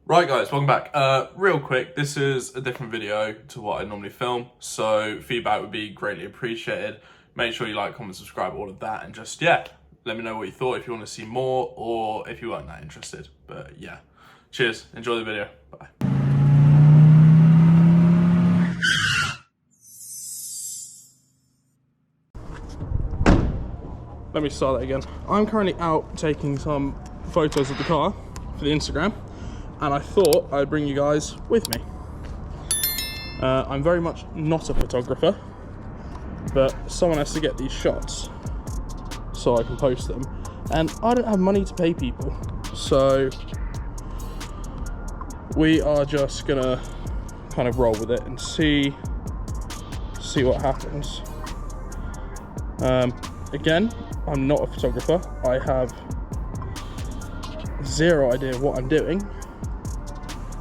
Right guys, welcome back. Real quick, this is a different video to what I normally film, so feedback would be greatly appreciated. Make sure you like, comment, subscribe, all of that, and just, yeah, let me know what you thought, if you want to see more, or if you weren't that interested. But yeah, cheers, enjoy the video, bye. Let me start that again. I'm currently out taking some photos of the car for the Instagram, and I thought I'd bring you guys with me. I'm very much not a photographer, but someone has to get these shots so I can post them, and I don't have money to pay people, so we are just gonna kind of roll with it and see what happens. Again, I'm not a photographer. I have zero idea what I'm doing,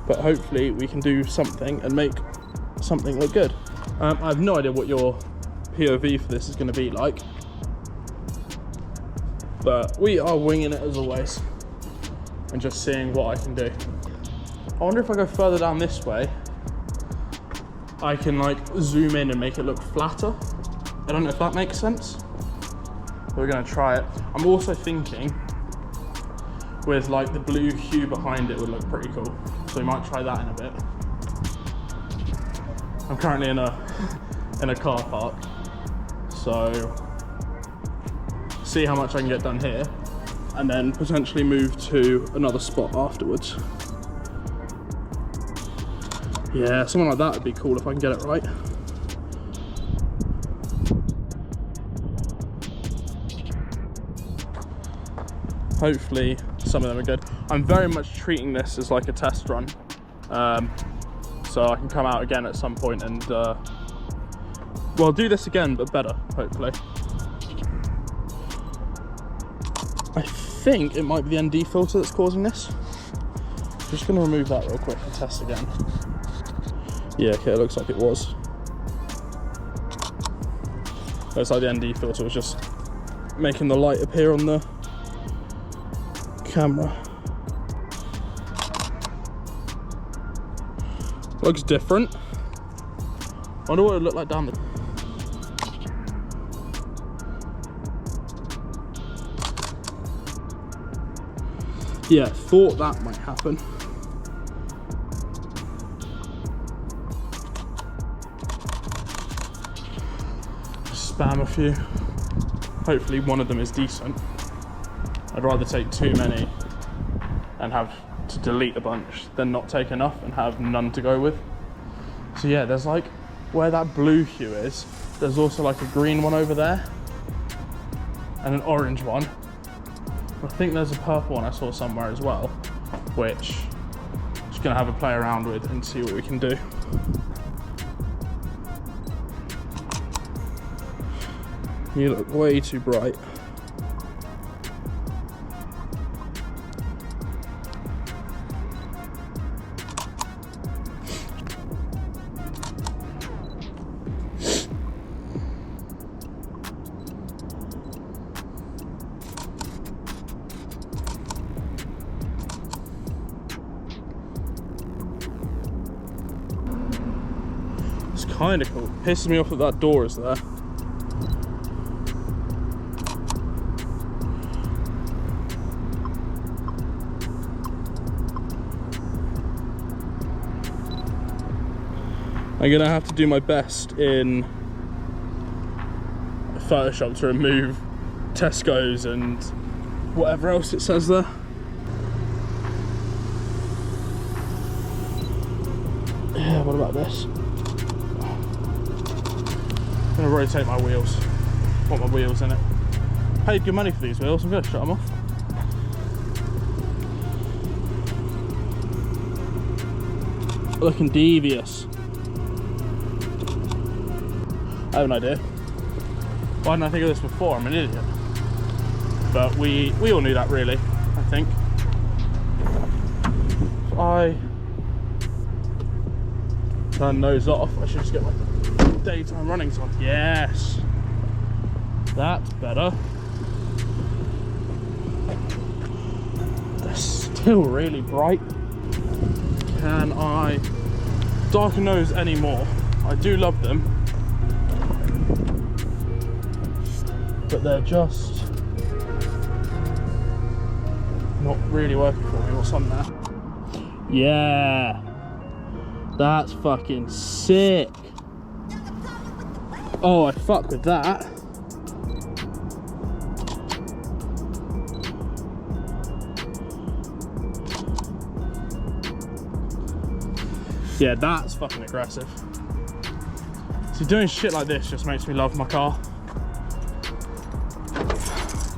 but hopefully we can do something and make something look good. I have no idea what your POV for this is going to be like, but we are winging it as always and just seeing what I can do. I wonder if I go further down this way, I can like zoom in and make it look flatter. I don't know if that makes sense. We're gonna try it. I'm also thinking with like the blue hue behind it would look pretty cool. So we might try that in a bit. I'm currently in a car park. So see how much I can get done here and then potentially move to another spot afterwards. Yeah, something like that would be cool if I can get it right. Hopefully some of them are good. I'm very much treating this as like a test run. So I can come out again at some point and well, do this again, but better, hopefully. I think it might be the ND filter that's causing this. I'm just gonna remove that real quick and test again. Yeah, okay, it looks like it was. Looks like the ND filter was just making the light appear on the camera. Looks different. Wonder what it would look like down the... Yeah, thought that might happen. Spam a few. Hopefully one of them is decent. I'd rather take too many and have to delete a bunch than not take enough and have none to go with. So yeah, there's like, where that blue hue is, there's also like a green one over there and an orange one. I think there's a purple one I saw somewhere as well, which I'm just gonna have a play around with and see what we can do. You look way too bright. It's kind of cool. Pisses me off that that door is there. I'm gonna have to do my best in Photoshop to remove Tesco's and whatever else it says there. Yeah, what about this? I'm gonna rotate my wheels. Want my wheels in it. Paid good money for these wheels, I'm gonna shut them off. Looking devious. I have an idea. Why didn't I think of this before? I'm an idiot. But we all knew that really, I think. If I turn those off, I should just get my daytime runnings on. Yes! That's better. They're still really bright. Can I darken those anymore? I do love them, but they're just not really working for me. What's on there? Yeah, that's fucking sick. Oh, I fuck with that. Yeah, that's fucking aggressive. So doing shit like this just makes me love my car.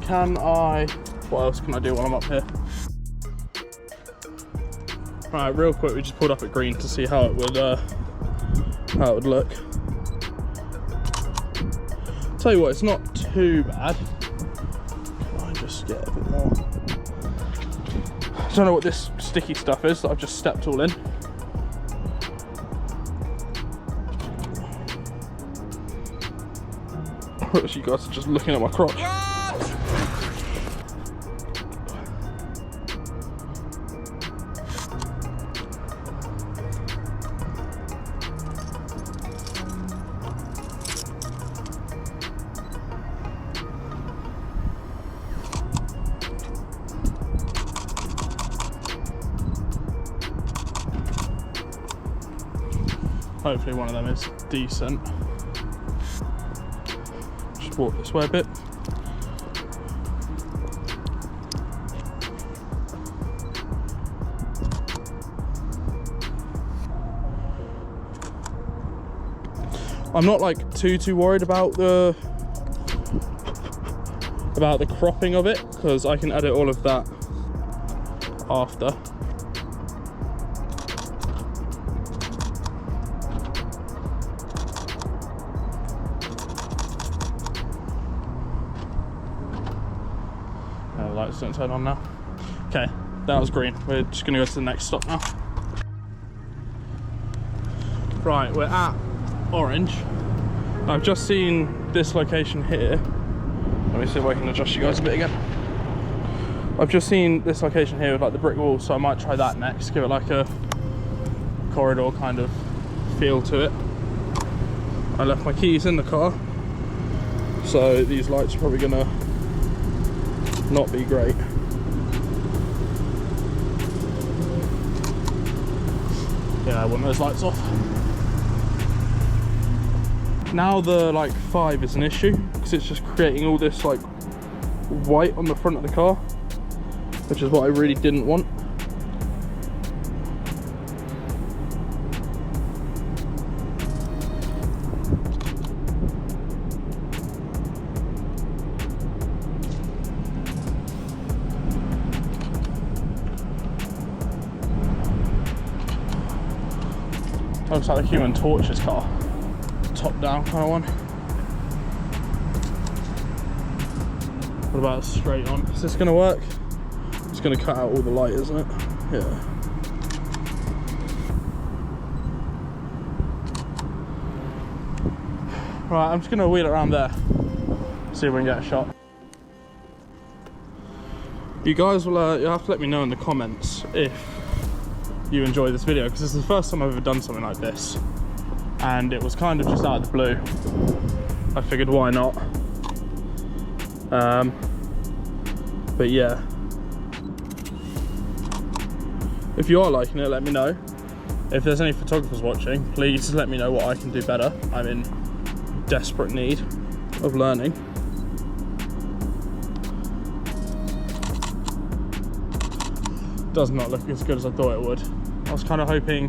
Can I, what else can I do while I'm up here? Right, real quick, we just pulled up at green to see how it would look. Tell you what, it's not too bad. Can I just get a bit more? I don't know what this sticky stuff is that I've just stepped all in. You guys are just looking at my crotch. Hopefully one of them is decent. Just walk this way a bit. I'm not like too worried about the cropping of it, because I can edit all of that after. The lights don't turn on now. Okay, that was green. We're just gonna go to the next stop now. Right, we're at orange. I've just seen this location here. Let me see if I can adjust you guys a bit again. I've just seen this location here with like the brick wall, so I might try that next. Give it like a corridor kind of feel to it. I left my keys in the car, so these lights are probably gonna not be great. Yeah, I want those lights off. Now the like 5 is an issue, because it's just creating all this like white on the front of the car, which is what I really didn't want. Looks like the Human Torch's car. Top down kind of one. What about straight on? Is this going to work? It's going to cut out all the light, isn't it? Yeah. Right, I'm just going to wheel it around there. See if we can get a shot. You guys will you'll have to let me know in the comments if you enjoy this video, because this is the first time I've ever done something like this, and it was kind of just out of the blue. I figured why not. But yeah, if you are liking it, let me know. If there's any photographers watching, please let me know what I can do better. I'm in desperate need of learning. Does not look as good as I thought it would. I was kind of hoping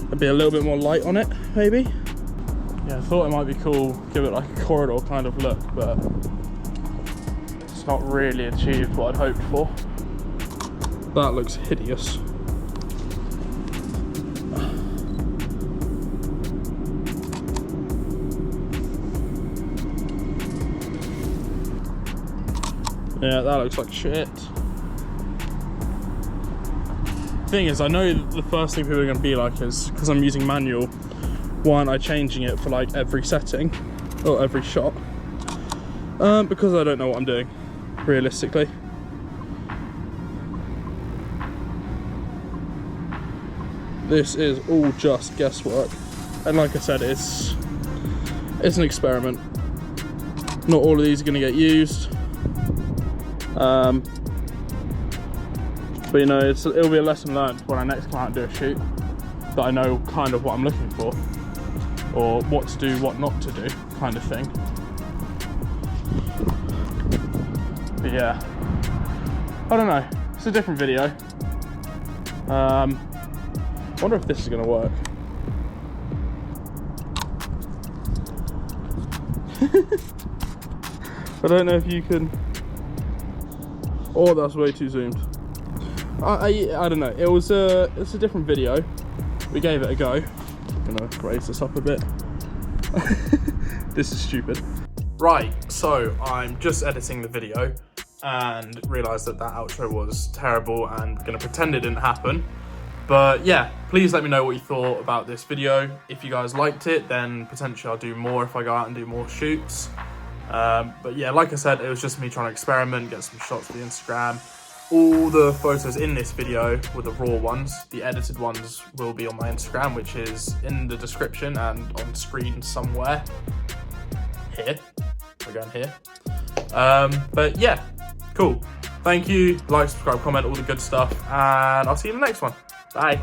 there'd be a little bit more light on it, maybe. Yeah, I thought it might be cool, give it like a corridor kind of look, but it's not really achieved what I'd hoped for. That looks hideous. Yeah, that looks like shit. Thing is, I know the first thing people are going to be like is, because I'm using manual, why aren't I changing it for like every setting or every shot? Because I don't know what I'm doing, realistically. This is all just guesswork. And like I said, it's an experiment. Not all of these are going to get used. But you know, it'll be a lesson learned when I next come out and do a shoot, that I know kind of what I'm looking for, or what to do, what not to do, kind of thing. But yeah, I don't know, it's a different video. Wonder if this is gonna work. I don't know if you can. Oh, that's way too zoomed. I don't know. It's a different video. We gave it a go. I'm gonna raise this up a bit. This is stupid. Right, so I'm just editing the video and realised that outro was terrible and gonna pretend it didn't happen. But yeah, please let me know what you thought about this video. If you guys liked it, then potentially I'll do more if I go out and do more shoots. But yeah, like I said, it was just me trying to experiment, get some shots for the Instagram. All the photos in this video were the raw ones. The edited ones will be on my Instagram, which is in the description and on screen somewhere. Here. We're going here. But yeah, cool. Thank you. Like, subscribe, comment, all the good stuff. And I'll see you in the next one. Bye.